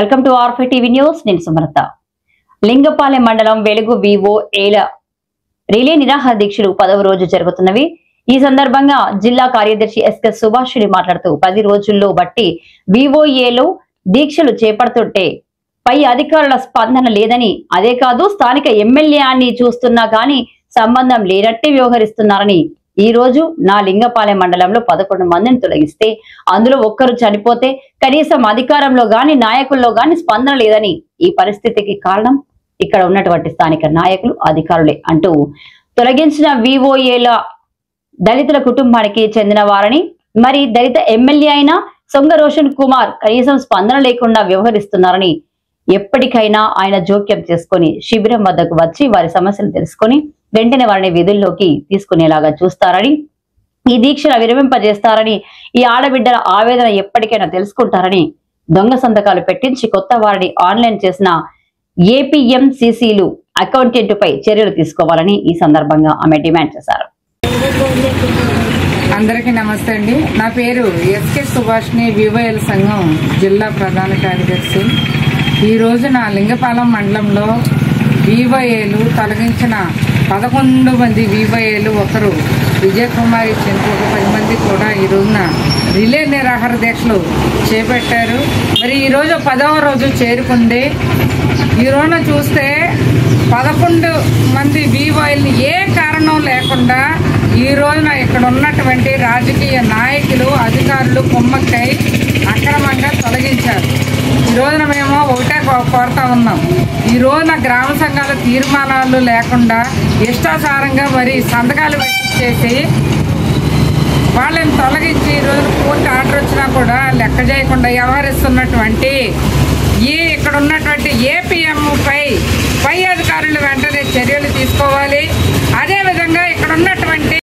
Welcome to R5 TV news. నేను సుమలత. లింగపాలెం మండలం వెలుగు వివోఏల రిలే నిరాహార దీక్షలు 10వ రోజు జరుగుతున్నవి. ఈ సందర్భంగా జిల్లా కార్యదర్శి ఎస్కే సుభాష్ మాట్లాడుతూ 10 రోజుల్లో బట్టి వివోఏలో దీక్షలు చేపడుతుంటే పై అధికారుల స్పందన లేదని, అదే కాదు స్థానిక ఎమ్మెల్యేని చూస్తున్నా కానీ సంబంధం లేనట్టే వ్యవహరిస్తున్నారని, ఈ రోజు నా లింగపాలెం మండలంలో 11 మందిని తొలగిస్తే అందులో ఒక్కరు చనిపోతే కనీసం అధికారంలో గాని నాయకుల్లో గాని స్పందన లేదని, ఈ పరిస్థితికి కారణం ఇక్కడ ఉన్నటువంటి స్థానిక నాయకులు అధికారులే అంటూ తొలగించిన వివోఏల దళితుల కుటుంబానికి చెందిన వారని, మరి దళిత ఎమ్మెల్యే అయిన సొంగ రోషన్ కుమార్ కనీసం స్పందన లేకుండా వ్యవహరిస్తున్నారని, ఎప్పటికైనా ఆయన జోక్యం చేసుకొని శిబిరం వద్దకు వచ్చి వారి సమస్యలు తెలుసుకొని వెంటనే వారిని విధుల్లోకి తీసుకునేలాగా చూస్తారని, ఈ దీక్షను విరమింపజేస్తారని, ఈ ఆడబిడ్డల ఆవేదన ఎప్పటికైనా తెలుసుకుంటారని, దొంగ సంతకాలు పెట్టించి కొత్త వారిని ఆన్లైన్ చేసిన ఏపీఎంసీసీలు అకౌంటెంట్ పై చర్యలు తీసుకోవాలని ఈ సందర్భంగా ఆమె డిమాండ్ చేశారు. అందరికీ నమస్తే అండి. నా పేరు ఎస్కే సుభాష్ని, వివోఏల సంఘం జిల్లా ప్రధాన కార్యదర్శి. ఈ రోజు నా లింగపాలెం మండలంలో వివోఏలు తొలగించిన 11 మంది వివోఏలు ఒకరు విజయకుమారి చెంపు 10 మంది కూడా ఈ రోజున రిలే నిరాహార దీక్షలు చేపట్టారు. మరి ఈరోజు 10వ రోజు చేరుకుంది. ఈ రోజున చూస్తే 11 మంది వివోఏల్ని ఏ కారణం లేకుండా ఈ రోజున ఇక్కడ ఉన్నటువంటి రాజకీయ నాయకులు, అధికారులు కుమ్మక్కై అక్రమంగా తొలగించారు. ఈ రోజున మేము ఒకటే కోరుతా ఉన్నాం. ఈ రోజున గ్రామ సంఘాల తీర్మానాలు లేకుండా ఇష్టాసారంగా మరి సంతకాలు పెట్టించేసి వాళ్ళని తొలగించి ఈ రోజున కోర్టు ఆర్డర్ వచ్చినా కూడా లెక్క చేయకుండా వ్యవహరిస్తున్నటువంటి ఇక్కడ ఉన్నటువంటి ఏపీఎం పై అధికారులు వెంటనే చర్యలు తీసుకోవాలి.